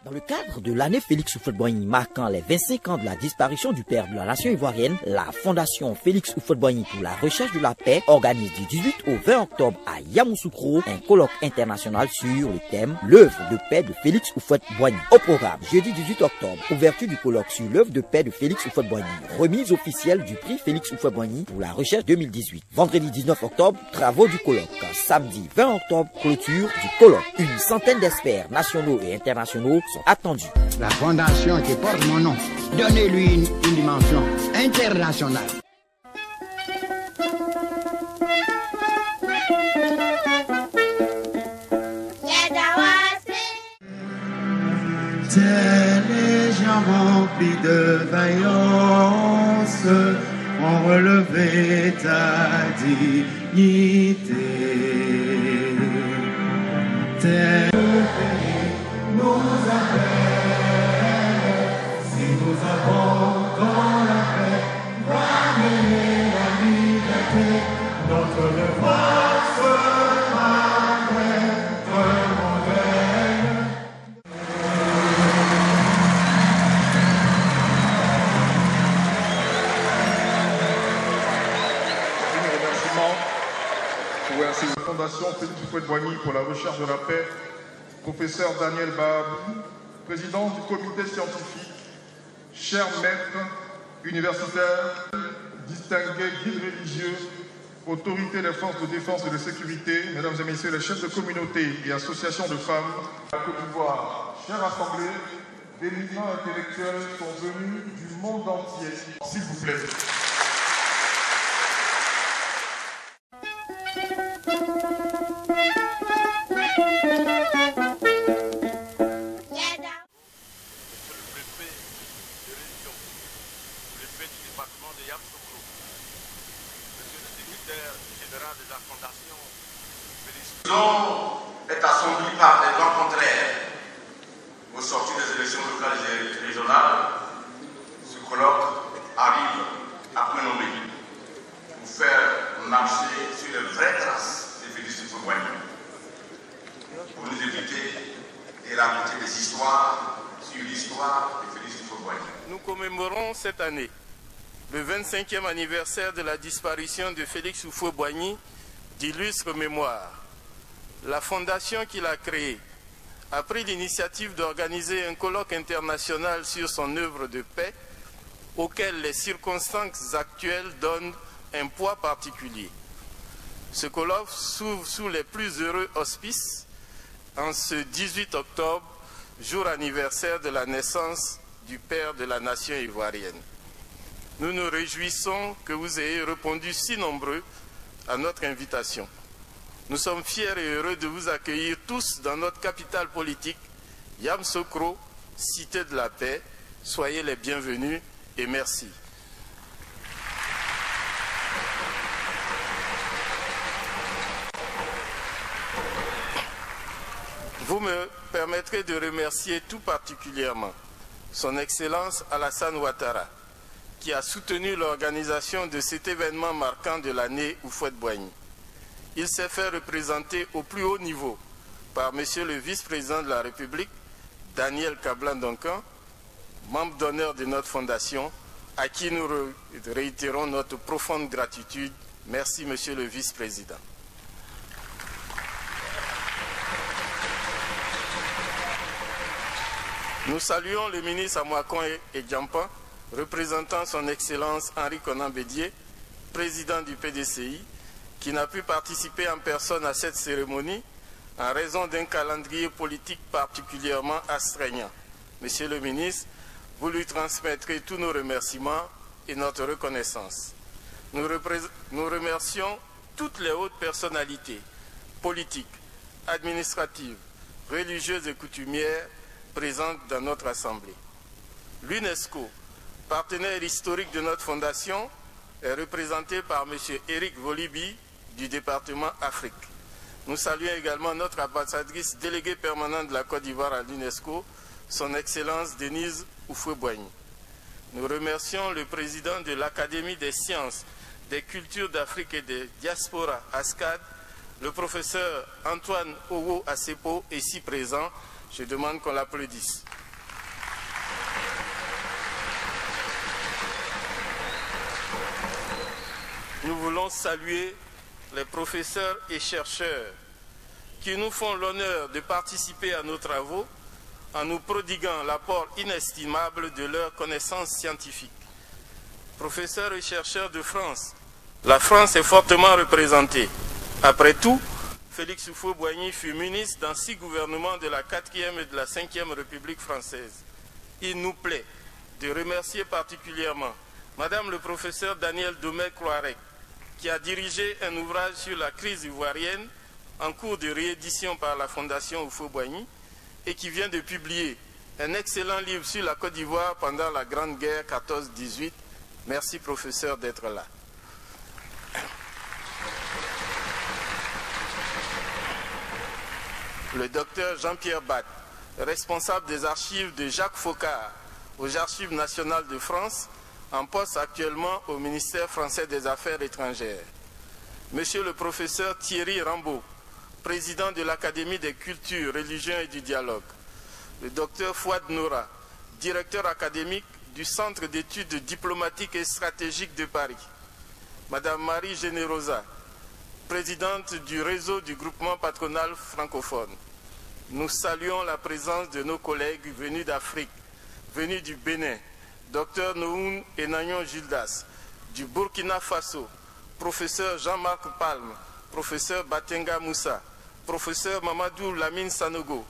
Dans le cadre de l'année Félix Houphouët-Boigny marquant les 25 ans de la disparition du père de la nation ivoirienne, la Fondation Félix Houphouët-Boigny pour la recherche de la paix organise du 18 au 20 octobre à Yamoussoukro un colloque international sur le thème « L'œuvre de paix de Félix Houphouët-Boigny ». Au programme, jeudi 18 octobre, ouverture du colloque sur l'œuvre de paix de Félix Houphouët-Boigny, remise officielle du prix Félix Houphouët-Boigny pour la recherche 2018. Vendredi 19 octobre, travaux du colloque. Samedi 20 octobre, clôture du colloque. Une centaine d'experts nationaux et internationaux sont attendus. La fondation qui porte mon nom, donnez-lui une dimension internationale. Les gens remplis de vaillance ont relevé ta dignité. Tel pays nous appelle, si nous avons dans la paix, ramener la liberté, notre devoir sera d'être modèle. Pour ainsi la Fondation Félix Houphouët-Boigny pour la recherche de la paix, professeur Daniel Bahabi, président du comité scientifique, chers maîtres universitaires, distingués guides religieux, autorités des forces de défense et de sécurité, mesdames et messieurs les chefs de communauté et associations de femmes, la Côte d'Ivoire, chère assemblée, d'éminents intellectuels sont venus du monde entier, s'il vous plaît. De la Fondation est assombri par des vents contraires. Au sortir des élections locales et régionales, ce colloque arrive à point nommé pour faire marcher sur les vraies traces de Félix Houphouët-Boigny, pour nous éviter de raconter des histoires sur l'histoire de Félix Houphouët-Boigny. Nous commémorons cette année le 25e anniversaire de la disparition de Félix Houphouët-Boigny d'illustre mémoire. La fondation qu'il a créée a pris l'initiative d'organiser un colloque international sur son œuvre de paix auquel les circonstances actuelles donnent un poids particulier. Ce colloque s'ouvre sous les plus heureux auspices en ce 18 octobre, jour anniversaire de la naissance du père de la nation ivoirienne. Nous nous réjouissons que vous ayez répondu si nombreux à notre invitation. Nous sommes fiers et heureux de vous accueillir tous dans notre capitale politique, Yamoussoukro, cité de la paix. Soyez les bienvenus et merci. Vous me permettrez de remercier tout particulièrement Son Excellence Alassane Ouattara, qui a soutenu l'organisation de cet événement marquant de l'année Houphouët-Boigny. Il s'est fait représenter au plus haut niveau par Monsieur le vice-président de la République, Daniel Kablan-Duncan, membre d'honneur de notre fondation, à qui nous réitérons notre profonde gratitude. Merci Monsieur le vice-président. Nous saluons le ministre Amoakon et Djampan, représentant son Excellence Henri Konan Bédié, président du PDCI, qui n'a pu participer en personne à cette cérémonie en raison d'un calendrier politique particulièrement astreignant. Monsieur le ministre, vous lui transmettrez tous nos remerciements et notre reconnaissance. Nous remercions toutes les hautes personnalités politiques, administratives, religieuses et coutumières présentes dans notre Assemblée. L'UNESCO, partenaire historique de notre fondation, est représenté par M. Eric Volibi du département Afrique. Nous saluons également notre ambassadrice déléguée permanente de la Côte d'Ivoire à l'UNESCO, son Excellence Denise Houphouët-Boigny. Nous remercions le président de l'Académie des sciences, des cultures d'Afrique et des diasporas, ASCAD, le professeur Antoine Owo Asepo, ici présent. Je demande qu'on l'applaudisse. nous voulons saluer les professeurs et chercheurs qui nous font l'honneur de participer à nos travaux en nous prodiguant l'apport inestimable de leurs connaissances scientifiques. Professeurs et chercheurs de France, la France est fortement représentée. Après tout, Félix Houphouët-Boigny fut ministre dans 6 gouvernements de la 4e et de la 5e République française. Il nous plaît de remercier particulièrement Madame le professeur Daniel Domecq-Cloirec, qui a dirigé un ouvrage sur la crise ivoirienne en cours de réédition par la Fondation Houphouët-Boigny et qui vient de publier un excellent livre sur la Côte d'Ivoire pendant la Grande Guerre 14-18. Merci professeur d'être là. Le docteur Jean-Pierre Batte, responsable des archives de Jacques Faucard aux Archives nationales de France, en poste actuellement au ministère français des Affaires étrangères. Monsieur le professeur Thierry Rambaud, président de l'Académie des cultures, religions et du dialogue. Le docteur Fouad Noura, directeur académique du Centre d'études diplomatiques et stratégiques de Paris. Madame Marie Generosa, présidente du réseau du groupement patronal francophone. Nous saluons la présence de nos collègues venus d'Afrique, venus du Bénin, Dr Noun Enagnon Gildas, du Burkina Faso, professeur Jean-Marc Palme, professeur Batenga Moussa, professeur Mamadou Lamine Sanogo,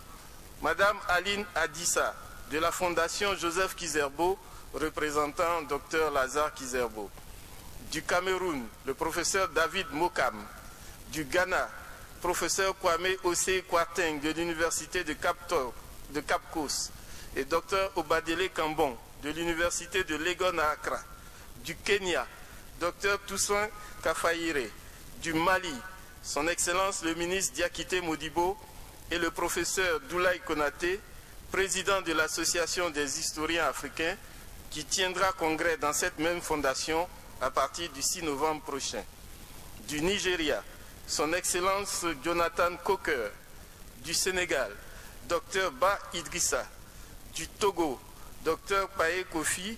Madame Aline Adissa, de la Fondation Joseph Kizerbo, représentant Dr Lazare Kizerbo. Du Cameroun, le professeur David Mokam. Du Ghana, professeur Kwame Osei Kwarteng de l'Université de Cap Coast et Dr Obadele Kambon de l'Université de Legon à Accra. Du Kenya, Dr Toussaint Kafayire. Du Mali, son Excellence le ministre Diakité Modibo et le professeur Doulaye Konaté, président de l'Association des historiens africains, qui tiendra congrès dans cette même fondation à partir du 6 novembre prochain. Du Nigeria, son Excellence Jonathan Coker. Du Sénégal, Dr Ba Idrissa. Du Togo, Dr Paye Kofi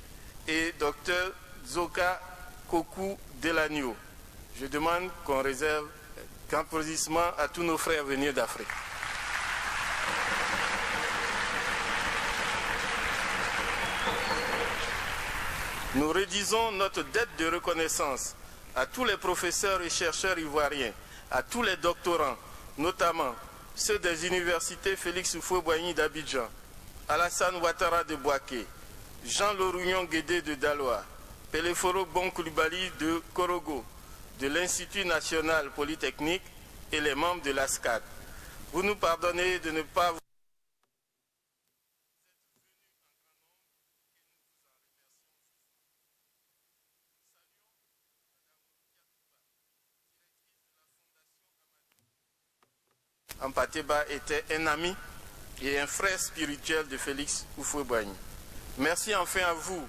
et Dr Zoka Koku Delagno. Je demande qu'on réserve qu'applaudissements à tous nos frères venus d'Afrique. Nous redisons notre dette de reconnaissance à tous les professeurs et chercheurs ivoiriens, à tous les doctorants, notamment ceux des universités Félix Houphouët-Boigny d'Abidjan, Alassane Ouattara de Bouaké, Jean Laurugnon Guédé de Daloa, Peleforo Bonkoulibaly de Korogo, de l'Institut national polytechnique et les membres de l'ASCAD. Vous nous pardonnez de ne pas vous... Ampateba était un ami et un frère spirituel de Félix Houphouët-Boigny. Merci enfin à vous,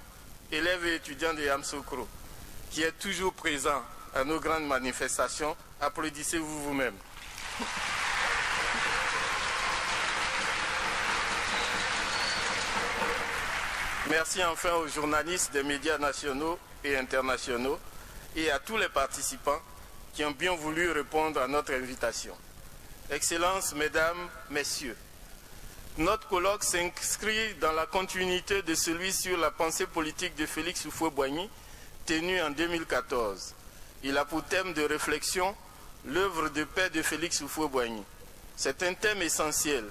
élèves et étudiants de Yamoussoukro, qui êtes toujours présents à nos grandes manifestations. Applaudissez-vous vous-même. Merci enfin aux journalistes des médias nationaux et internationaux et à tous les participants qui ont bien voulu répondre à notre invitation. Excellences, Mesdames, Messieurs, notre colloque s'inscrit dans la continuité de celui sur la pensée politique de Félix Houphouët-Boigny, tenu en 2014. Il a pour thème de réflexion l'œuvre de paix de Félix Houphouët-Boigny. C'est un thème essentiel,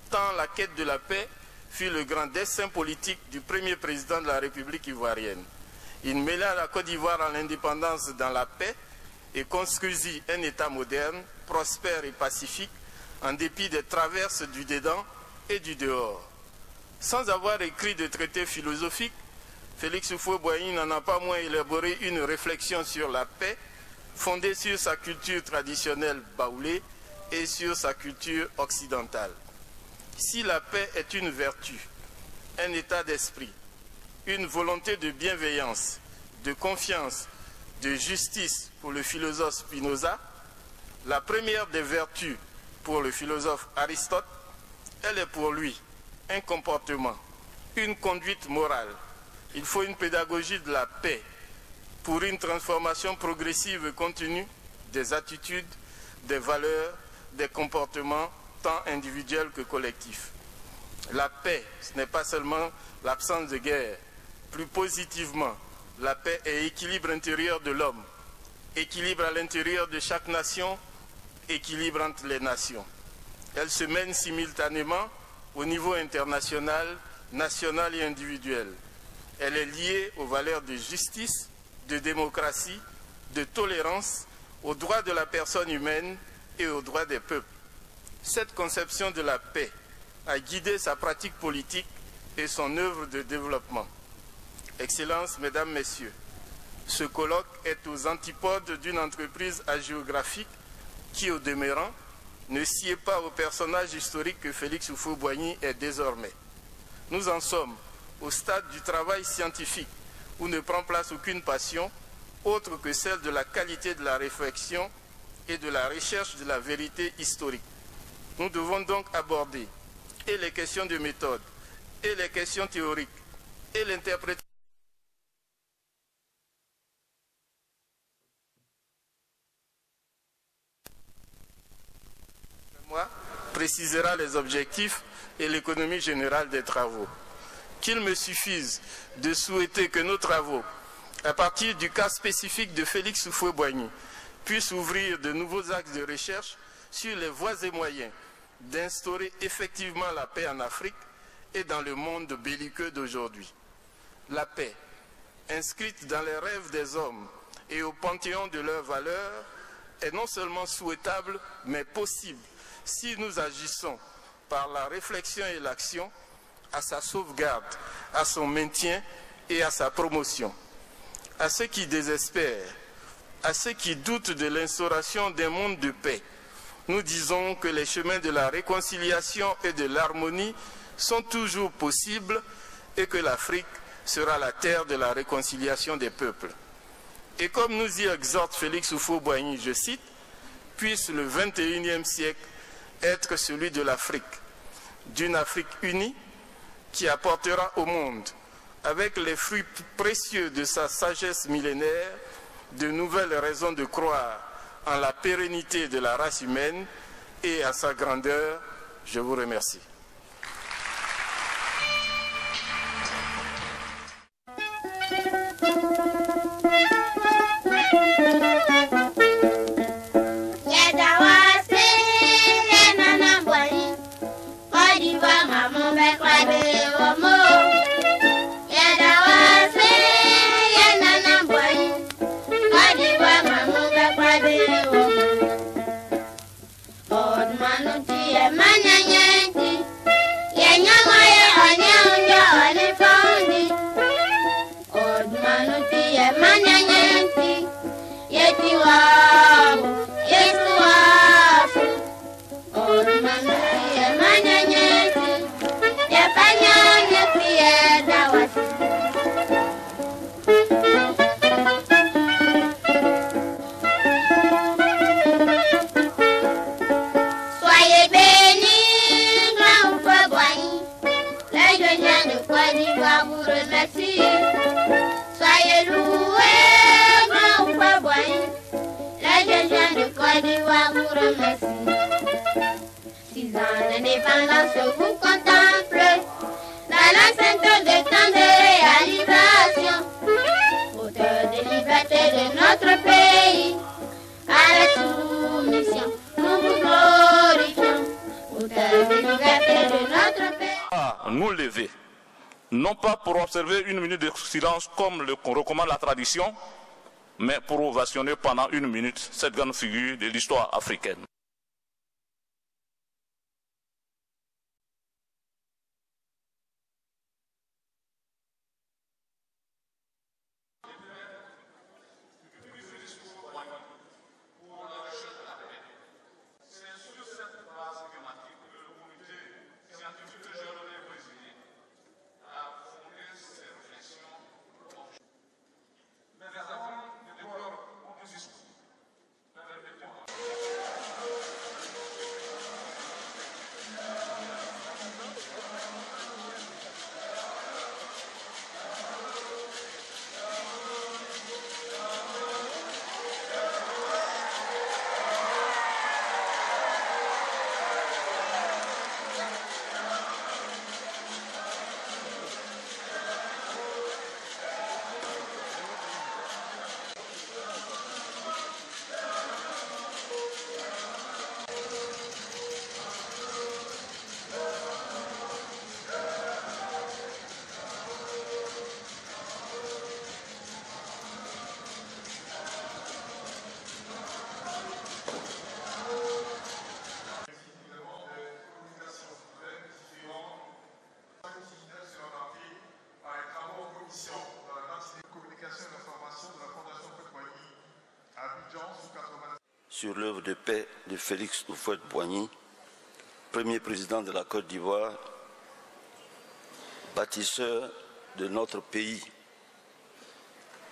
tant la quête de la paix fut le grand dessein politique du premier président de la République ivoirienne. Il mêla la Côte d'Ivoire à l'indépendance dans la paix et construisit un État moderne, prospère et pacifique, en dépit des traverses du dedans et du dehors. Sans avoir écrit de traité philosophique, Félix Houphouët-Boigny n'en a pas moins élaboré une réflexion sur la paix, fondée sur sa culture traditionnelle baoulée et sur sa culture occidentale. Si la paix est une vertu, un état d'esprit, une volonté de bienveillance, de confiance, de justice pour le philosophe Spinoza, la première des vertus pour le philosophe Aristote, elle est pour lui un comportement, une conduite morale. Il faut une pédagogie de la paix pour une transformation progressive et continue des attitudes, des valeurs, des comportements, tant individuels que collectifs. La paix, ce n'est pas seulement l'absence de guerre. Plus positivement, la paix est équilibre intérieur de l'homme, équilibre à l'intérieur de chaque nation, équilibre entre les nations. Elle se mène simultanément au niveau international, national et individuel. Elle est liée aux valeurs de justice, de démocratie, de tolérance, aux droits de la personne humaine et aux droits des peuples. Cette conception de la paix a guidé sa pratique politique et son œuvre de développement. Excellences, Mesdames, Messieurs, ce colloque est aux antipodes d'une entreprise hagiographique qui, au demeurant, ne sied pas au personnage historique que Félix Houphouët-Boigny est désormais. Nous en sommes au stade du travail scientifique où ne prend place aucune passion autre que celle de la qualité de la réflexion et de la recherche de la vérité historique. Nous devons donc aborder et les questions de méthode, et les questions théoriques, et l'interprétation. Précisera les objectifs et l'économie générale des travaux. Qu'il me suffise de souhaiter que nos travaux, à partir du cas spécifique de Félix Houphouët-Boigny, puissent ouvrir de nouveaux axes de recherche sur les voies et moyens d'instaurer effectivement la paix en Afrique et dans le monde belliqueux d'aujourd'hui. La paix, inscrite dans les rêves des hommes et au panthéon de leurs valeurs, est non seulement souhaitable, mais possible si nous agissons par la réflexion et l'action à sa sauvegarde, à son maintien et à sa promotion. À ceux qui désespèrent, à ceux qui doutent de l'instauration d'un monde de paix, nous disons que les chemins de la réconciliation et de l'harmonie sont toujours possibles et que l'Afrique sera la terre de la réconciliation des peuples. Et comme nous y exhorte Félix Houphouët-Boigny, je cite, « Puisse le 21e siècle être celui de l'Afrique, d'une Afrique unie qui apportera au monde, avec les fruits précieux de sa sagesse millénaire, de nouvelles raisons de croire en la pérennité de la race humaine et à sa grandeur. » Je vous remercie. Vous contemple dans la sainteté de tant de réalisations, auteur de liberté de notre pays, à la soumission, nous vous glorifions, auteur de liberté de notre pays. Nous lever, non pas pour observer une minute de silence comme le recommande la tradition, mais pour ovationner pendant une minute cette grande figure de l'histoire africaine. sur l'œuvre de paix de Félix Houphouët-Boigny, premier président de la Côte d'Ivoire, bâtisseur de notre pays,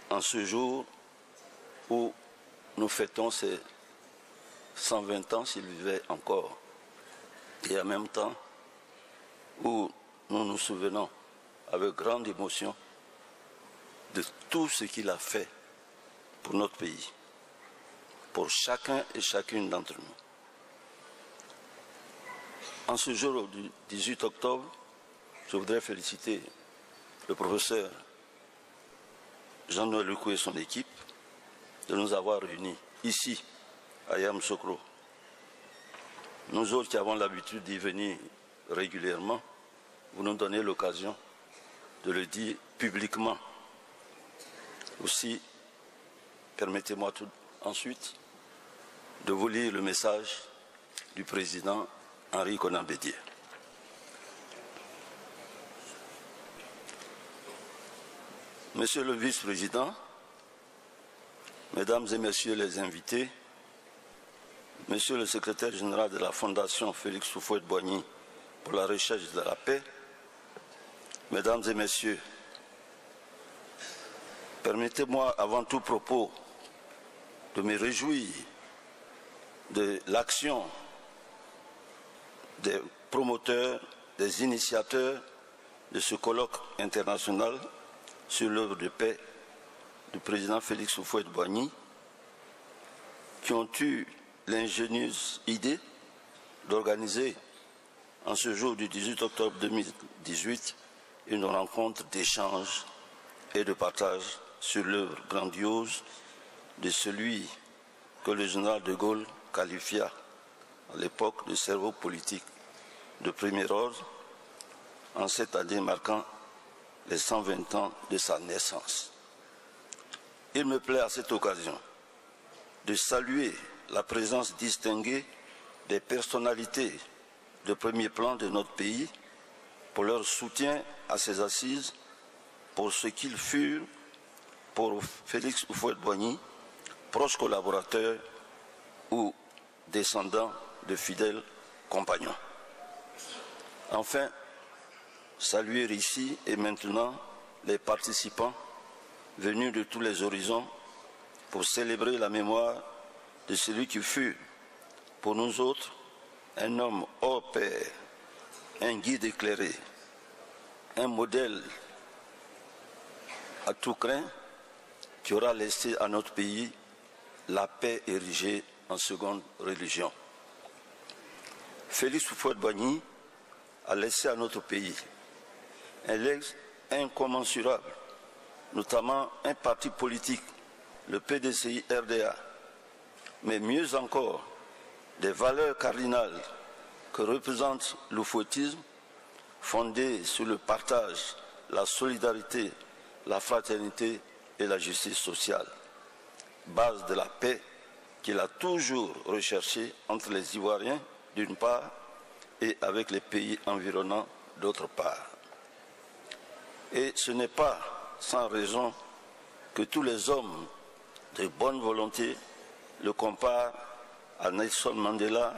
en ce jour où nous fêtons ses 120 ans s'il vivait encore, et en même temps où nous nous souvenons avec grande émotion de tout ce qu'il a fait pour notre pays, pour chacun et chacune d'entre nous. En ce jour du 18 octobre, je voudrais féliciter le professeur Jean-Noël Lecou et son équipe de nous avoir réunis ici, à Yamoussoukro. Nous autres qui avons l'habitude d'y venir régulièrement, vous nous donnez l'occasion de le dire publiquement. Aussi, permettez-moi tout ensuite de vous lire le message du président Henri Konan Bédié. Monsieur le vice-président, mesdames et messieurs les invités, monsieur le secrétaire général de la Fondation Félix Houphouët-Boigny pour la recherche de la paix, mesdames et messieurs, permettez-moi avant tout propos de me réjouir de l'action des promoteurs, des initiateurs de ce colloque international sur l'œuvre de paix du président Félix Houphouët-Boigny, qui ont eu l'ingénieuse idée d'organiser en ce jour du 18 octobre 2018 une rencontre d'échange et de partage sur l'œuvre grandiose de celui que le général de Gaulle qualifia à l'époque de cerveau politique de premier ordre, en cette année marquant les 120 ans de sa naissance. Il me plaît à cette occasion de saluer la présence distinguée des personnalités de premier plan de notre pays pour leur soutien à ces assises, pour ce qu'ils furent pour Félix Houphouët-Boigny, proche collaborateur ou descendant de fidèles compagnons. Enfin, saluer ici et maintenant les participants venus de tous les horizons pour célébrer la mémoire de celui qui fut, pour nous autres, un homme hors pair, un guide éclairé, un modèle à tout craint qui aura laissé à notre pays la paix érigée en seconde religion. Félix Houphouët-Boigny a laissé à notre pays un legs incommensurable, notamment un parti politique, le PDCI-RDA, mais mieux encore, des valeurs cardinales que représente l'oufouettisme, fondées sur le partage, la solidarité, la fraternité et la justice sociale, base de la paix qu'il a toujours recherchée entre les Ivoiriens d'une part et avec les pays environnants d'autre part. Et ce n'est pas sans raison que tous les hommes de bonne volonté le comparent à Nelson Mandela,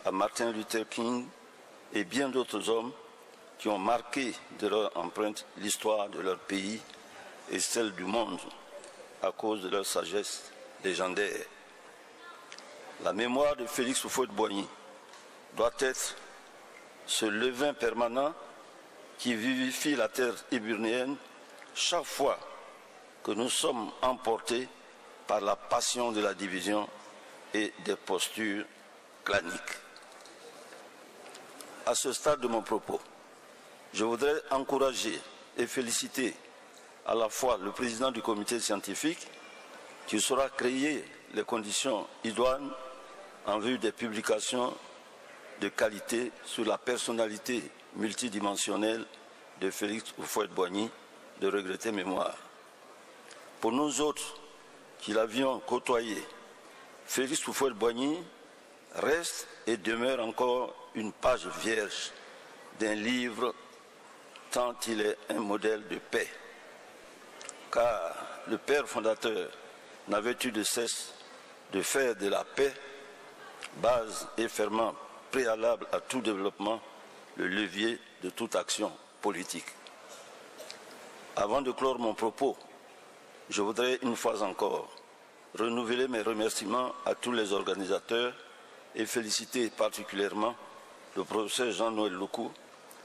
à Martin Luther King et bien d'autres hommes qui ont marqué de leur empreinte l'histoire de leur pays et celle du monde à cause de leur sagesse légendaire. La mémoire de Félix Houphouët-Boigny doit être ce levain permanent qui vivifie la terre hibernienne chaque fois que nous sommes emportés par la passion de la division et des postures claniques. À ce stade de mon propos, je voudrais encourager et féliciter à la fois le président du comité scientifique qui saura créer les conditions idoines en vue des publications de qualité sur la personnalité multidimensionnelle de Félix Houphouët-Boigny de regrettée mémoire. Pour nous autres qui l'avions côtoyé, Félix Houphouët-Boigny reste et demeure encore une page vierge d'un livre tant il est un modèle de paix. Car le père fondateur n'avait eu de cesse de faire de la paix, base et ferment préalable à tout développement, le levier de toute action politique. Avant de clore mon propos, je voudrais une fois encore renouveler mes remerciements à tous les organisateurs et féliciter particulièrement le professeur Jean-Noël Loukou,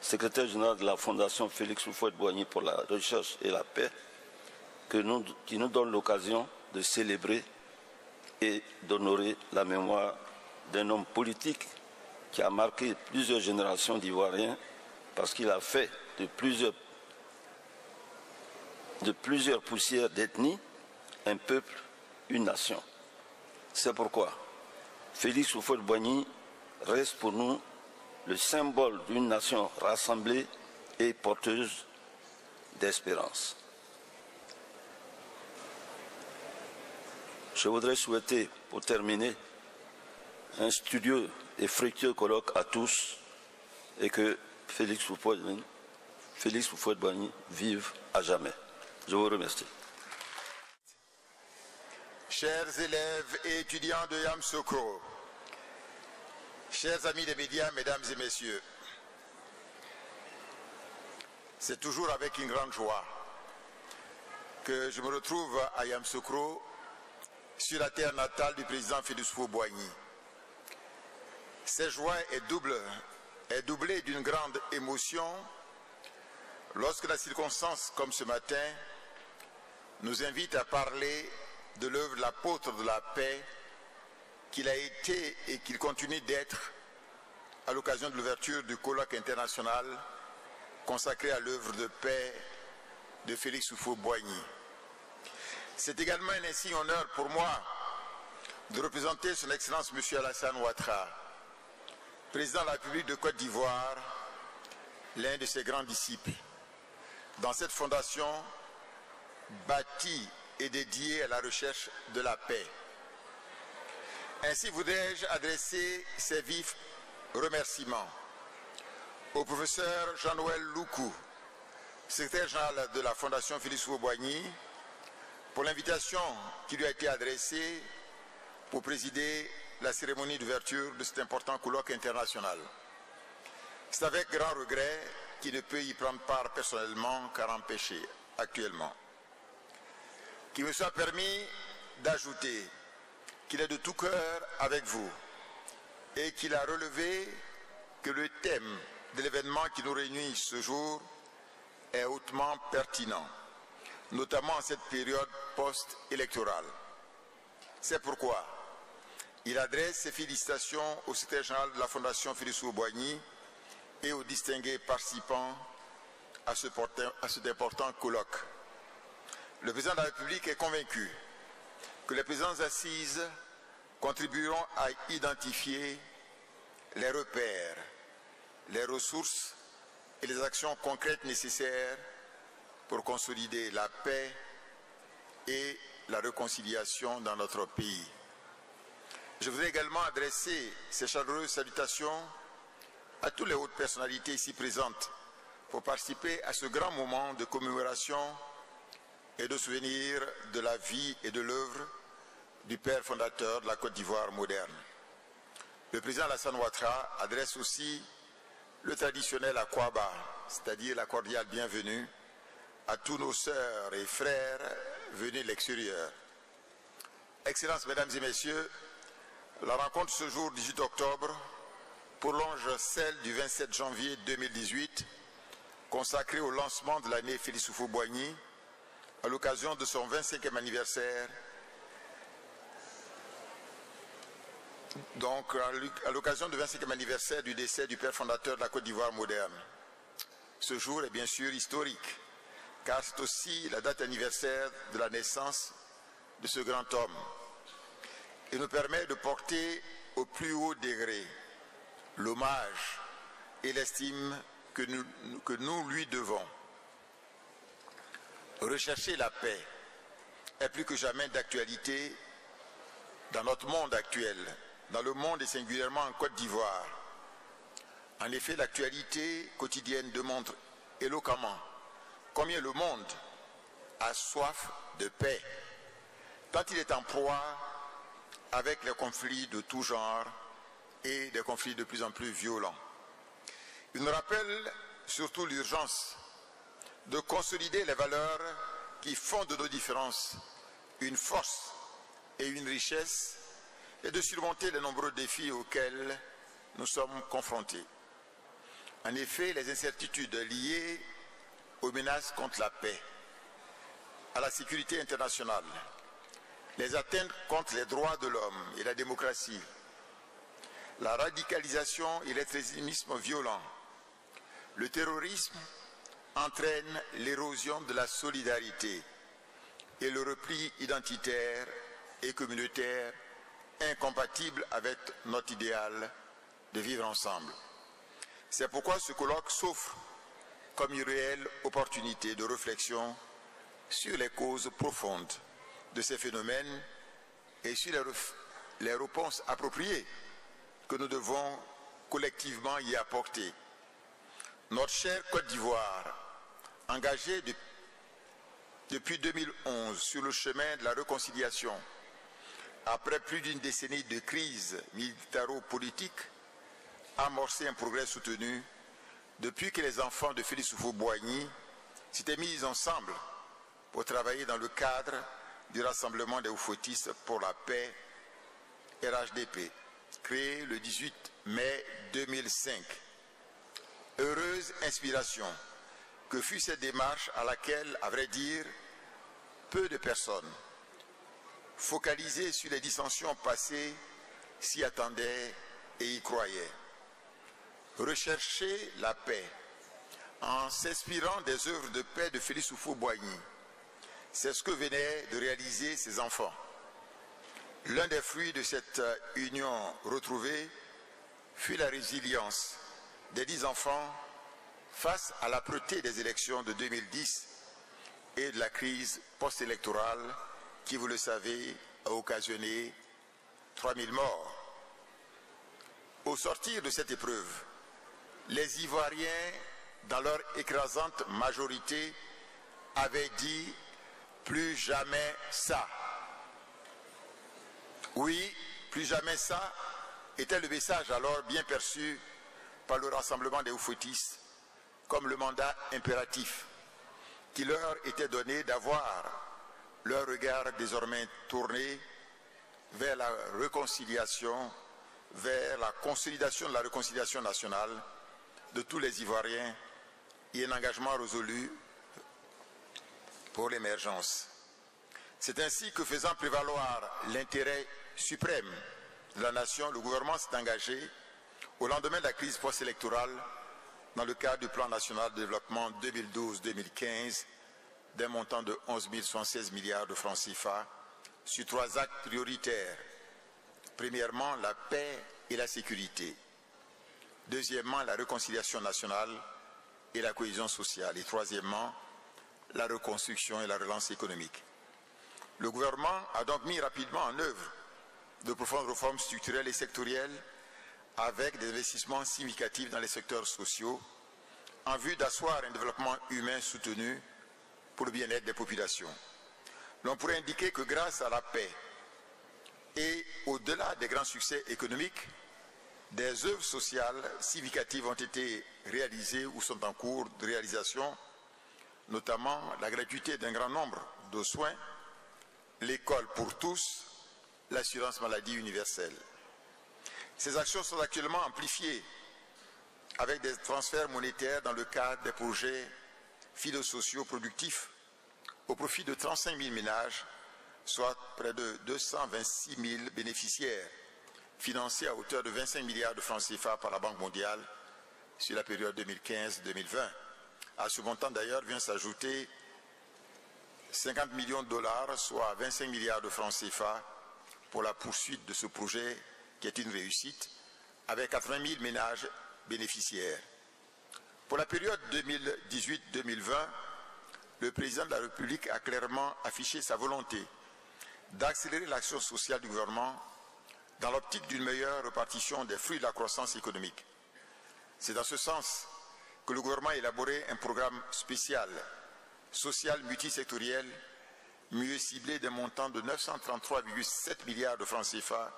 secrétaire général de la Fondation Félix Houphouët-Boigny pour la recherche et la paix, qui nous donne l'occasion de célébrer et d'honorer la mémoire d'un homme politique qui a marqué plusieurs générations d'Ivoiriens parce qu'il a fait de plusieurs poussières d'ethnie un peuple, une nation. C'est pourquoi Félix Houphouët-Boigny reste pour nous le symbole d'une nation rassemblée et porteuse d'espérance. Je voudrais souhaiter, pour terminer, un studieux et fructueux colloque à tous et que Félix Houphouët-Boigny vive à jamais. Je vous remercie. Chers élèves et étudiants de Yamoussoukro, chers amis des médias, mesdames et messieurs, c'est toujours avec une grande joie que je me retrouve à Yamoussoukro, sur la terre natale du président Félix Houphouët-Boigny. Cette joie est doublée d'une grande émotion lorsque la circonstance, comme ce matin, nous invite à parler de l'œuvre de l'apôtre de la paix qu'il a été et qu'il continue d'être à l'occasion de l'ouverture du colloque international consacré à l'œuvre de paix de Félix Houphouët-Boigny. C'est également un insigne honneur pour moi de représenter son Excellence M. Alassane Ouattara, président de la République de Côte d'Ivoire, l'un de ses grands disciples, dans cette fondation bâtie et dédiée à la recherche de la paix. Ainsi voudrais-je adresser ces vifs remerciements au professeur Jean-Noël Loukou, secrétaire général de la Fondation Félix Houphouët-Boigny, pour l'invitation qui lui a été adressée pour présider la cérémonie d'ouverture de cet important colloque international. C'est avec grand regret qu'il ne peut y prendre part personnellement car empêché actuellement. Qu'il me soit permis d'ajouter qu'il est de tout cœur avec vous et qu'il a relevé que le thème de l'événement qui nous réunit ce jour est hautement pertinent, notamment en cette période post-électorale. C'est pourquoi il adresse ses félicitations au secrétaire général de la Fondation Félix Houphouët-Boigny et aux distingués participants à cet important colloque. Le président de la République est convaincu que les présidences assises contribueront à identifier les repères, les ressources et les actions concrètes nécessaires pour consolider la paix et la réconciliation dans notre pays. Je voudrais également adresser ces chaleureuses salutations à toutes les hautes personnalités ici présentes pour participer à ce grand moment de commémoration et de souvenir de la vie et de l'œuvre du père fondateur de la Côte d'Ivoire moderne. Le président Alassane Ouattara adresse aussi le traditionnel Akwaba, c'est-à-dire la cordiale bienvenue à tous nos sœurs et frères venus de l'extérieur. Excellences, mesdames et messieurs, la rencontre ce jour 18 octobre prolonge celle du 27 janvier 2018 consacrée au lancement de l'année Félix Houphouët-Boigny à l'occasion de son 25e anniversaire. Donc, à l'occasion du 25e anniversaire du décès du père fondateur de la Côte d'Ivoire moderne. Ce jour est bien sûr historique, car c'est aussi la date anniversaire de la naissance de ce grand homme. Il nous permet de porter au plus haut degré l'hommage et l'estime que nous lui devons. Rechercher la paix est plus que jamais d'actualité dans notre monde actuel, dans le monde et singulièrement en Côte d'Ivoire. En effet, l'actualité quotidienne démontre éloquemment combien le monde a soif de paix, tant il est en proie avec les conflits de tout genre et des conflits de plus en plus violents. Il nous rappelle surtout l'urgence de consolider les valeurs qui font de nos différences une force et une richesse et de surmonter les nombreux défis auxquels nous sommes confrontés. En effet, les incertitudes liées aux menaces contre la paix, à la sécurité internationale, les atteintes contre les droits de l'homme et la démocratie, la radicalisation et l'extrémisme violent, le terrorisme entraînent l'érosion de la solidarité et le repli identitaire et communautaire incompatible avec notre idéal de vivre ensemble. C'est pourquoi ce colloque s'offre comme une réelle opportunité de réflexion sur les causes profondes de ces phénomènes et sur les réponses appropriées que nous devons collectivement y apporter. Notre chère Côte d'Ivoire, engagée depuis 2011 sur le chemin de la réconciliation, après plus d'une décennie de crise militaro-politique, a amorcé un progrès soutenu depuis que les enfants de Félix Houphouët-Boigny s'étaient mis ensemble pour travailler dans le cadre du Rassemblement des Oufouettistes pour la paix, RHDP, créé le 18 mai 2005. Heureuse inspiration que fut cette démarche à laquelle, à vrai dire, peu de personnes, focalisées sur les dissensions passées, s'y attendaient et y croyaient. Rechercher la paix en s'inspirant des œuvres de paix de Félix Houphouët-Boigny, c'est ce que venaient de réaliser ces enfants. L'un des fruits de cette union retrouvée fut la résilience des 10 enfants face à l'âpreté des élections de 2010 et de la crise post-électorale qui, vous le savez, a occasionné 3000 morts. Au sortir de cette épreuve, les Ivoiriens, dans leur écrasante majorité, avaient dit « plus jamais ça ». Oui, plus jamais ça était le message alors bien perçu par le Rassemblement des Oufouettistes comme le mandat impératif qui leur était donné d'avoir leur regard désormais tourné vers la réconciliation, vers la consolidation de la réconciliation nationale de tous les Ivoiriens et un engagement résolu pour l'émergence. C'est ainsi que, faisant prévaloir l'intérêt suprême de la nation, le gouvernement s'est engagé, au lendemain de la crise post-électorale, dans le cadre du plan national de développement 2012-2015, d'un montant de 11 076 milliards de francs CFA, sur 3 actes prioritaires. Premièrement, la paix et la sécurité. Deuxièmement, la réconciliation nationale et la cohésion sociale. Et troisièmement, la reconstruction et la relance économique. Le gouvernement a donc mis rapidement en œuvre de profondes réformes structurelles et sectorielles avec des investissements significatifs dans les secteurs sociaux en vue d'asseoir un développement humain soutenu pour le bien-être des populations. L'on pourrait indiquer que grâce à la paix et au-delà des grands succès économiques, des œuvres sociales significatives ont été réalisées ou sont en cours de réalisation, notamment la gratuité d'un grand nombre de soins, l'école pour tous, l'assurance maladie universelle. Ces actions sont actuellement amplifiées avec des transferts monétaires dans le cadre des projets philosociaux productifs au profit de 35 000 ménages, soit près de 226 000 bénéficiaires, financés à hauteur de 25 milliards de francs CFA par la Banque mondiale sur la période 2015-2020. À ce montant d'ailleurs vient s'ajouter 50 millions de dollars, soit 25 milliards de francs CFA pour la poursuite de ce projet qui est une réussite, avec 80 000 ménages bénéficiaires. Pour la période 2018-2020, le président de la République a clairement affiché sa volonté d'accélérer l'action sociale du gouvernement dans l'optique d'une meilleure répartition des fruits de la croissance économique. C'est dans ce sens que le gouvernement a élaboré un programme spécial, social multisectoriel, mieux ciblée d'un montant de 933,7 milliards de francs CFA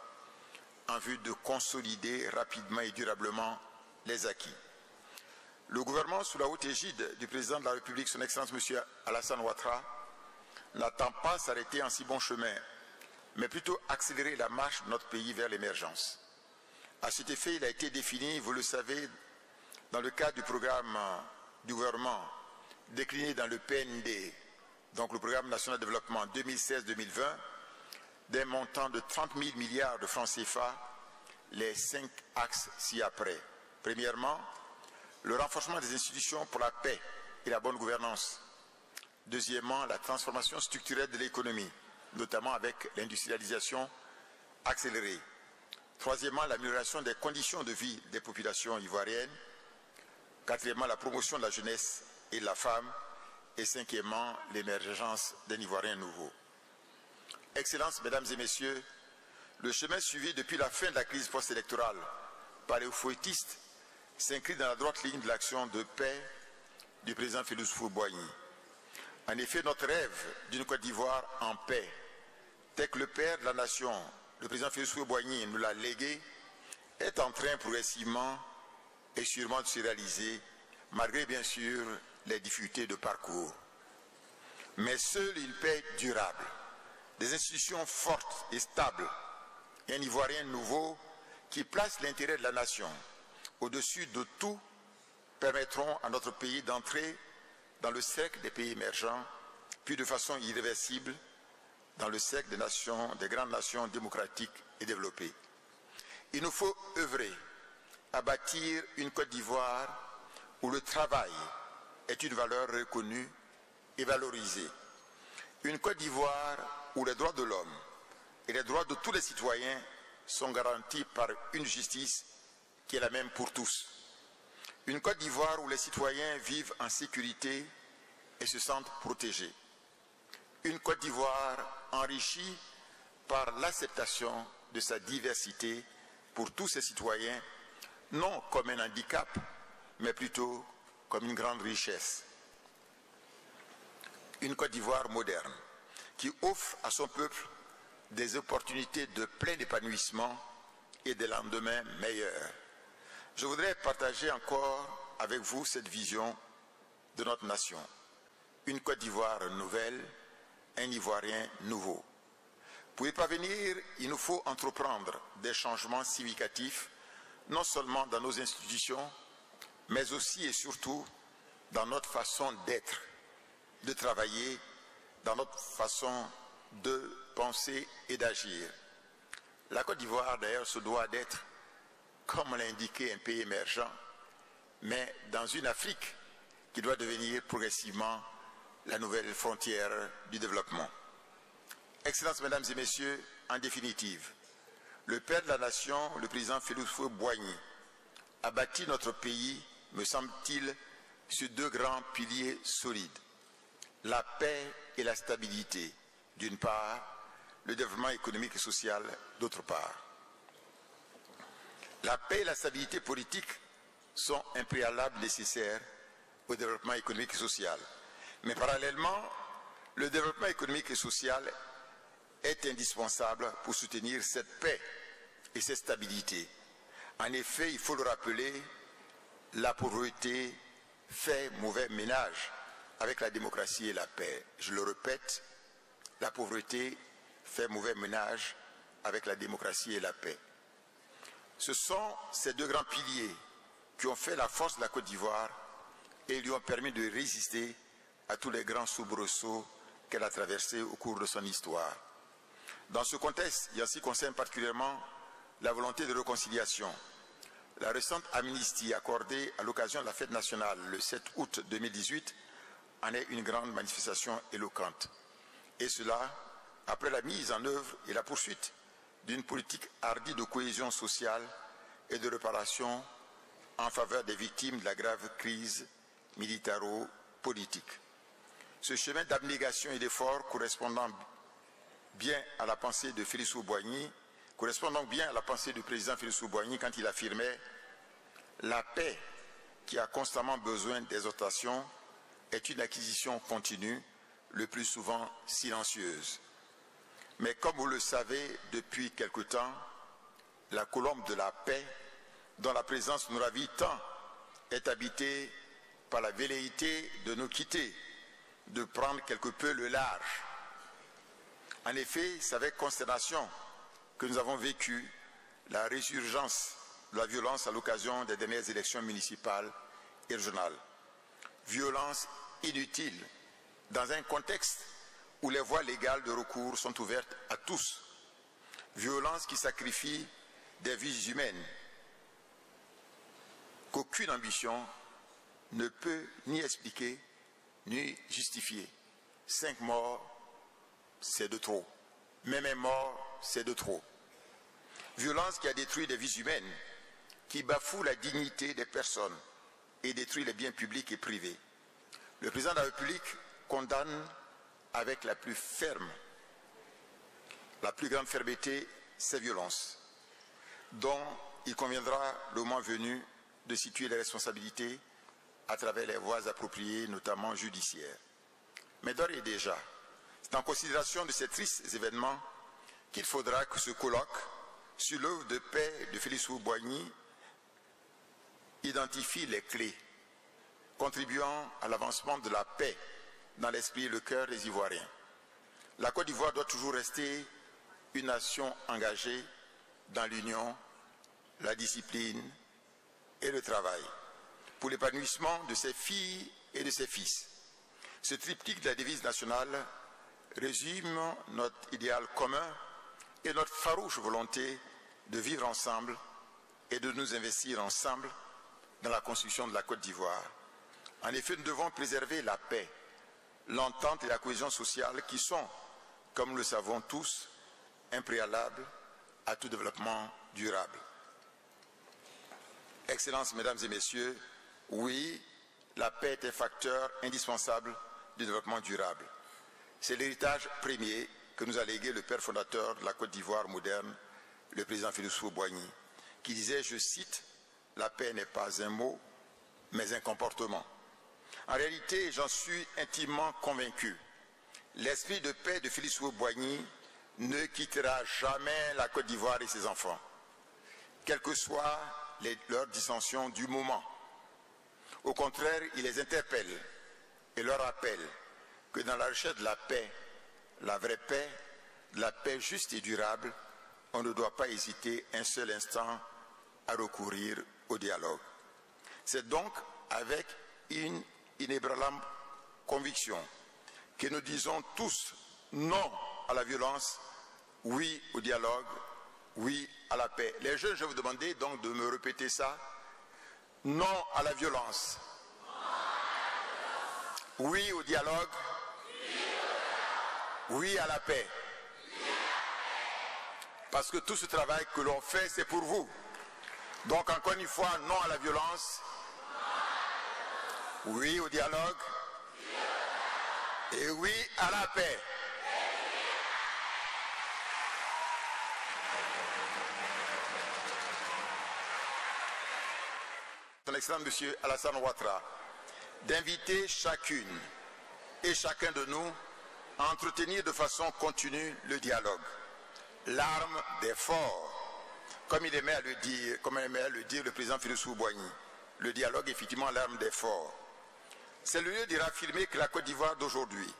en vue de consolider rapidement et durablement les acquis. Le gouvernement, sous la haute égide du président de la République, son Excellence M. Alassane Ouattara, n'attend pas s'arrêter en si bon chemin, mais plutôt accélérer la marche de notre pays vers l'émergence. À cet effet, il a été défini, vous le savez, dans le cadre du programme du gouvernement décliné dans le PND, donc le Programme national de développement 2016-2020, d'un montant de 30 000 milliards de francs CFA, les 5 axes ci-après. Premièrement, le renforcement des institutions pour la paix et la bonne gouvernance. Deuxièmement, la transformation structurelle de l'économie, notamment avec l'industrialisation accélérée. Troisièmement, l'amélioration des conditions de vie des populations ivoiriennes. Quatrièmement, la promotion de la jeunesse et de la femme. Et cinquièmement, l'émergence d'un Ivoirien nouveau. Excellences, Mesdames et Messieurs, le chemin suivi depuis la fin de la crise post-électorale par les fouettistes s'inscrit dans la droite ligne de l'action de paix du président Félix Houphouët-Boigny. En effet, notre rêve d'une Côte d'Ivoire en paix, tel que le père de la nation, le président Félix Houphouët-Boigny, nous l'a légué, est en train progressivement et sûrement de se réaliser, malgré bien sûr les difficultés de parcours. Mais seule une paix durable, des institutions fortes et stables, et un Ivoirien nouveau qui place l'intérêt de la nation au-dessus de tout, permettront à notre pays d'entrer dans le cercle des pays émergents, puis de façon irréversible dans le cercle des nations, des grandes nations démocratiques et développées. Il nous faut œuvrer à bâtir une Côte d'Ivoire où le travail est une valeur reconnue et valorisée. Une Côte d'Ivoire où les droits de l'homme et les droits de tous les citoyens sont garantis par une justice qui est la même pour tous. Une Côte d'Ivoire où les citoyens vivent en sécurité et se sentent protégés. Une Côte d'Ivoire enrichie par l'acceptation de sa diversité pour tous ses citoyens, non comme un handicap, mais plutôt comme une grande richesse. Une Côte d'Ivoire moderne, qui offre à son peuple des opportunités de plein épanouissement et des lendemains meilleurs. Je voudrais partager encore avec vous cette vision de notre nation. Une Côte d'Ivoire nouvelle, un Ivoirien nouveau. Pour y parvenir, il nous faut entreprendre des changements significatifs, non seulement dans nos institutions, mais aussi et surtout dans notre façon d'être, de travailler, dans notre façon de penser et d'agir. La Côte d'Ivoire, d'ailleurs, se doit d'être, comme l'a indiqué, un pays émergent, mais dans une Afrique qui doit devenir progressivement la nouvelle frontière du développement. Excellences, Mesdames et Messieurs, en définitive, le père de la nation, le président Félix Houphouët-Boigny, a bâti notre pays, me semble-t-il, sur deux grands piliers solides. La paix et la stabilité, d'une part, le développement économique et social, d'autre part. La paix et la stabilité politique sont un préalable nécessaire au développement économique et social. Mais parallèlement, le développement économique et social est indispensable pour soutenir cette paix et cette stabilité. En effet, il faut le rappeler, la pauvreté fait mauvais ménage avec la démocratie et la paix. Je le répète, la pauvreté fait mauvais ménage avec la démocratie et la paix. Ce sont ces deux grands piliers qui ont fait la force de la Côte d'Ivoire et lui ont permis de résister à tous les grands soubresauts qu'elle a traversés au cours de son histoire. Dans ce contexte, il y a aussi concerne particulièrement la volonté de réconciliation. La récente amnistie accordée à l'occasion de la fête nationale le 7 août 2018 en est une grande manifestation éloquente. Et cela après la mise en œuvre et la poursuite d'une politique hardie de cohésion sociale et de réparation en faveur des victimes de la grave crise militaro-politique. Ce chemin d'abnégation et d'effort correspondant bien à la pensée de Félix Houphouët-Boigny, correspond donc bien à la pensée du président Félix Houphouët-Boigny quand il affirmait « La paix qui a constamment besoin d'exhortation est une acquisition continue le plus souvent silencieuses. Mais comme vous le savez depuis quelque temps, la colombe de la paix, dont la présence nous ravit tant, est habitée par la velléité de nous quitter, de prendre quelque peu le large. En effet, c'est avec consternation que nous avons vécu la résurgence de la violence à l'occasion des dernières élections municipales et régionales. Violence inutile dans un contexte où les voies légales de recours sont ouvertes à tous. Violence qui sacrifie des vies humaines qu'aucune ambition ne peut ni expliquer ni justifier. 5 morts, c'est de trop. Même un mort, c'est de trop. Violence qui a détruit des vies humaines, qui bafoue la dignité des personnes et détruit les biens publics et privés. Le président de la République condamne avec la plus grande fermeté ces violences, dont il conviendra le moment venu de situer les responsabilités à travers les voies appropriées, notamment judiciaires. Mais d'ores et déjà, c'est en considération de ces tristes événements qu'il faudra que ce colloque sur l'œuvre de paix de Félix Houphouët-Boigny identifie les clés contribuant à l'avancement de la paix dans l'esprit et le cœur des Ivoiriens. La Côte d'Ivoire doit toujours rester une nation engagée dans l'union, la discipline et le travail pour l'épanouissement de ses filles et de ses fils. Ce triptyque de la devise nationale résume notre idéal commun et notre farouche volonté de vivre ensemble et de nous investir ensemble dans la construction de la Côte d'Ivoire. En effet, nous devons préserver la paix, l'entente et la cohésion sociale qui sont, comme nous le savons tous, un préalable à tout développement durable. Excellences, Mesdames et Messieurs, oui, la paix est un facteur indispensable du développement durable. C'est l'héritage premier que nous a légué le père fondateur de la Côte d'Ivoire moderne, le président Félix Houphouët-Boigny, qui disait, je cite, « La paix n'est pas un mot, mais un comportement ». En réalité, j'en suis intimement convaincu. L'esprit de paix de Félix Houphouët-Boigny ne quittera jamais la Côte d'Ivoire et ses enfants, quelles que soient leurs dissensions du moment. Au contraire, il les interpelle et leur rappelle que dans la recherche de la paix, la vraie paix, de la paix juste et durable, on ne doit pas hésiter un seul instant à recourir au dialogue. C'est donc avec une inébranlable conviction que nous disons tous non à la violence, oui au dialogue, oui à la paix. Les jeunes, je vais vous demander donc de me répéter ça. Non à la violence. Oui au dialogue. Oui à la paix. Parce que tout ce travail que l'on fait, c'est pour vous. Donc encore une fois, non à la violence. Oui au dialogue. Et oui à la paix. Son Excellence Monsieur Alassane Ouattara, d'inviter chacune et chacun de nous à entretenir de façon continue le dialogue, l'arme des forts, comme il aimait à le dire, le président Félix Houphouët-Boigny. Le dialogue est effectivement l'arme des forts. C'est le lieu de réaffirmer que la Côte d'Ivoire d'aujourd'hui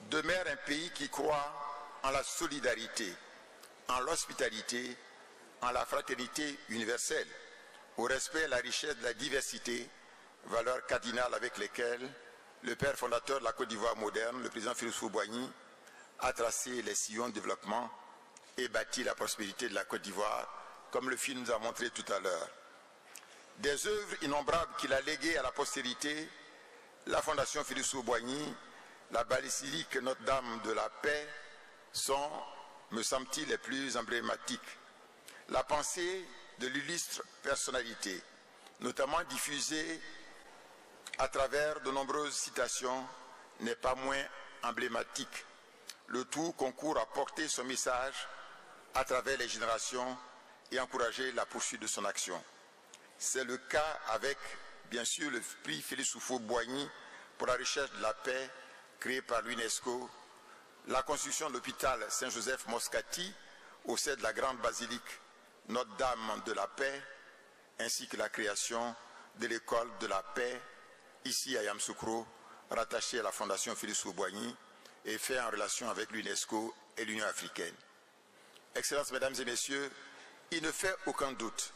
demeure un pays qui croit en la solidarité, en l'hospitalité, en la fraternité universelle, au respect et à la richesse de la diversité, valeurs cardinales avec lesquelles le père fondateur de la Côte d'Ivoire moderne, le président Félix Houphouët-Boigny, a tracé les sillons de développement et bâti la prospérité de la Côte d'Ivoire, comme le film nous a montré tout à l'heure. Des œuvres innombrables qu'il a léguées à la postérité, la Fondation Félix Houphouët-Boigny, la basilique Notre-Dame de la Paix sont, me semble-t-il, les plus emblématiques. La pensée de l'illustre personnalité, notamment diffusée à travers de nombreuses citations, n'est pas moins emblématique. Le tout concourt à porter son message à travers les générations et encourager la poursuite de son action. C'est le cas avec, bien sûr, le prix Félix Houphouët-Boigny pour la recherche de la paix créé par l'UNESCO, la construction de l'hôpital Saint-Joseph Moscati au sein de la grande basilique Notre-Dame de la Paix, ainsi que la création de l'école de la paix ici à Yamoussoukro, rattachée à la Fondation Félix Houphouët-Boigny et fait en relation avec l'UNESCO et l'Union africaine. Excellences, Mesdames et Messieurs, il ne fait aucun doute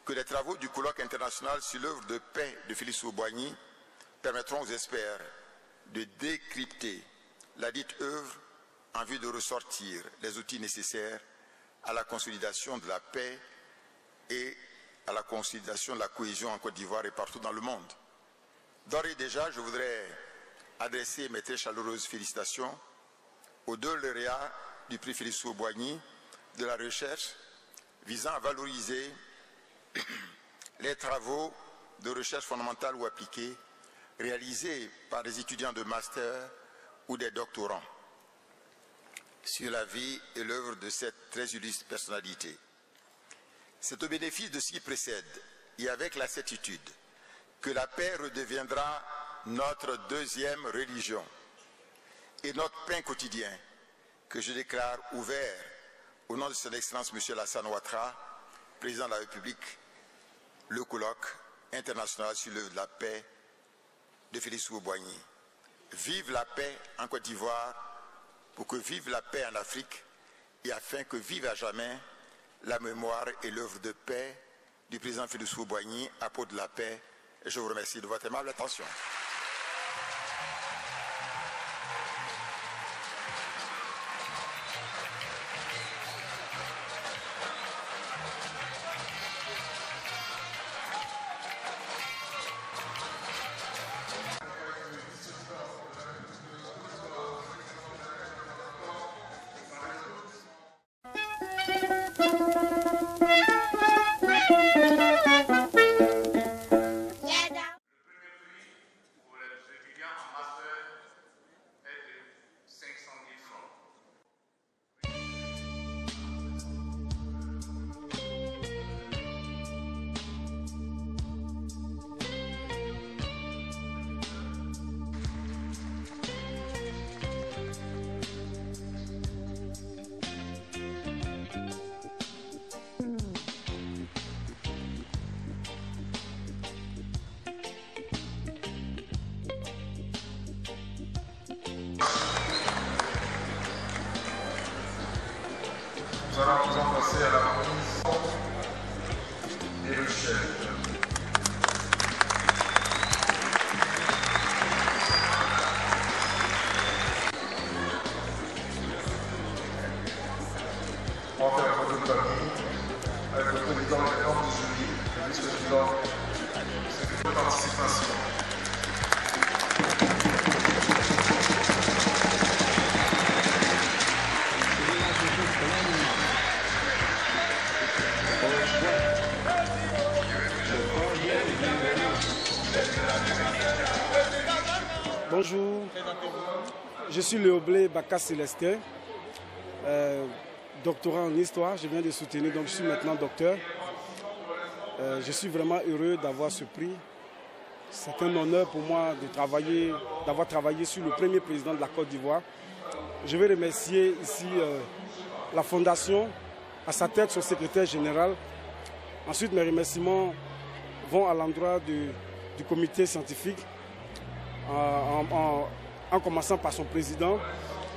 que les travaux du colloque international sur l'œuvre de paix de Félix Houphouët-Boigny permettront aux experts de décrypter la dite œuvre en vue de ressortir les outils nécessaires à la consolidation de la paix et à la consolidation de la cohésion en Côte d'Ivoire et partout dans le monde. D'ores et déjà, je voudrais adresser mes très chaleureuses félicitations aux 2 lauréats du prix Félix Houphouët-Boigny de la recherche visant à valoriser les travaux de recherche fondamentale ou appliquée réalisés par des étudiants de master ou des doctorants sur la vie et l'œuvre de cette très illustre personnalité. C'est au bénéfice de ce qui précède et avec la certitude que la paix redeviendra notre deuxième religion et notre pain quotidien que je déclare ouvert au nom de son Excellence M. Alassane Ouattara, Président de la République, le colloque international sur l'œuvre de la paix de Félix Houphouët-Boigny. Vive la paix en Côte d'Ivoire pour que vive la paix en Afrique et afin que vive à jamais la mémoire et l'œuvre de paix du président Félix Houphouët-Boigny, apôtre de la paix. Et je vous remercie de votre aimable attention. Nous allons nous en passer à la remise et le chef. On va faire un photo de famille avec le président de l'ordre du jury, le vice-président, c'est une participation. Bonjour, je suis Léoblé Baka Célestin, doctorant en histoire, je viens de soutenir, donc je suis maintenant docteur. Je suis vraiment heureux d'avoir ce prix. C'est un honneur pour moi d'avoir travaillé sur le premier président de la Côte d'Ivoire. Je veux remercier ici la Fondation, à sa tête son secrétaire général. Ensuite, mes remerciements vont à l'endroit du comité scientifique, en commençant par son président.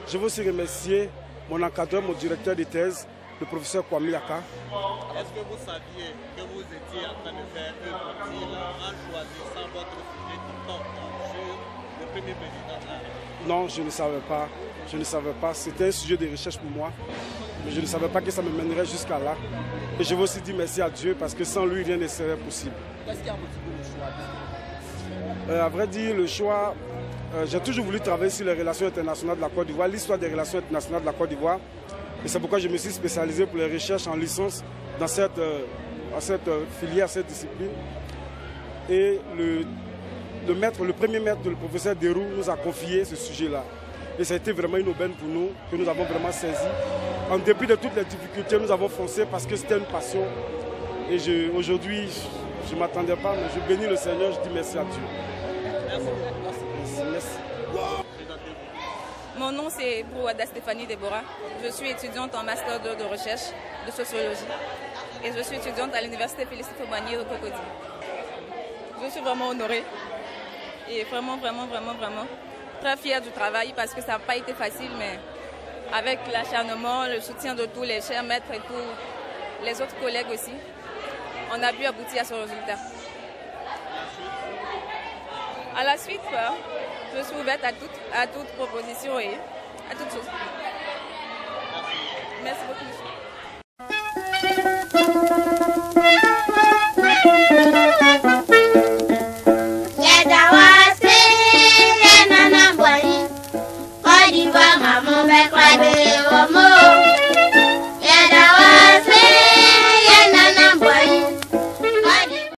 Je veux aussi remercier mon encadreur, mon directeur de thèse, le professeur Kwame Yaka. Est-ce que vous saviez que vous étiez en train de faire œuvre utile en choisissant votre sujet qui porte sur le premier président de la République? Non, je ne savais pas. Je ne savais pas. C'était un sujet de recherche pour moi. Mais je ne savais pas que ça me mènerait jusqu'à là. Et je veux aussi dire merci à Dieu parce que sans lui, rien ne serait possible. Qu'est-ce qui a motivé le choix? À vrai dire, le choix, j'ai toujours voulu travailler sur les relations internationales de la Côte d'Ivoire, l'histoire des relations internationales de la Côte d'Ivoire. Et c'est pourquoi je me suis spécialisé pour les recherches en licence dans cette filière, cette discipline. Et le premier maître, le professeur Derou, nous a confié ce sujet-là. Et ça a été vraiment une aubaine pour nous, que nous avons vraiment saisi. En dépit de toutes les difficultés, nous avons foncé parce que c'était une passion. Et aujourd'hui, je ne m'attendais pas, mais je bénis le Seigneur, je dis merci à Dieu. Merci. Merci. Mon nom c'est Brouada Stéphanie Déborah. Je suis étudiante en master 2 de recherche de sociologie. Et je suis étudiante à l'université Félix Houphouët-Boigny de Cocody. Je suis vraiment honorée et vraiment très fière du travail parce que ça n'a pas été facile, mais avec l'acharnement, le soutien de tous les chers maîtres et tous les autres collègues aussi, on a pu aboutir à ce résultat. À la suite, je suis ouverte à toute proposition et à toute chose.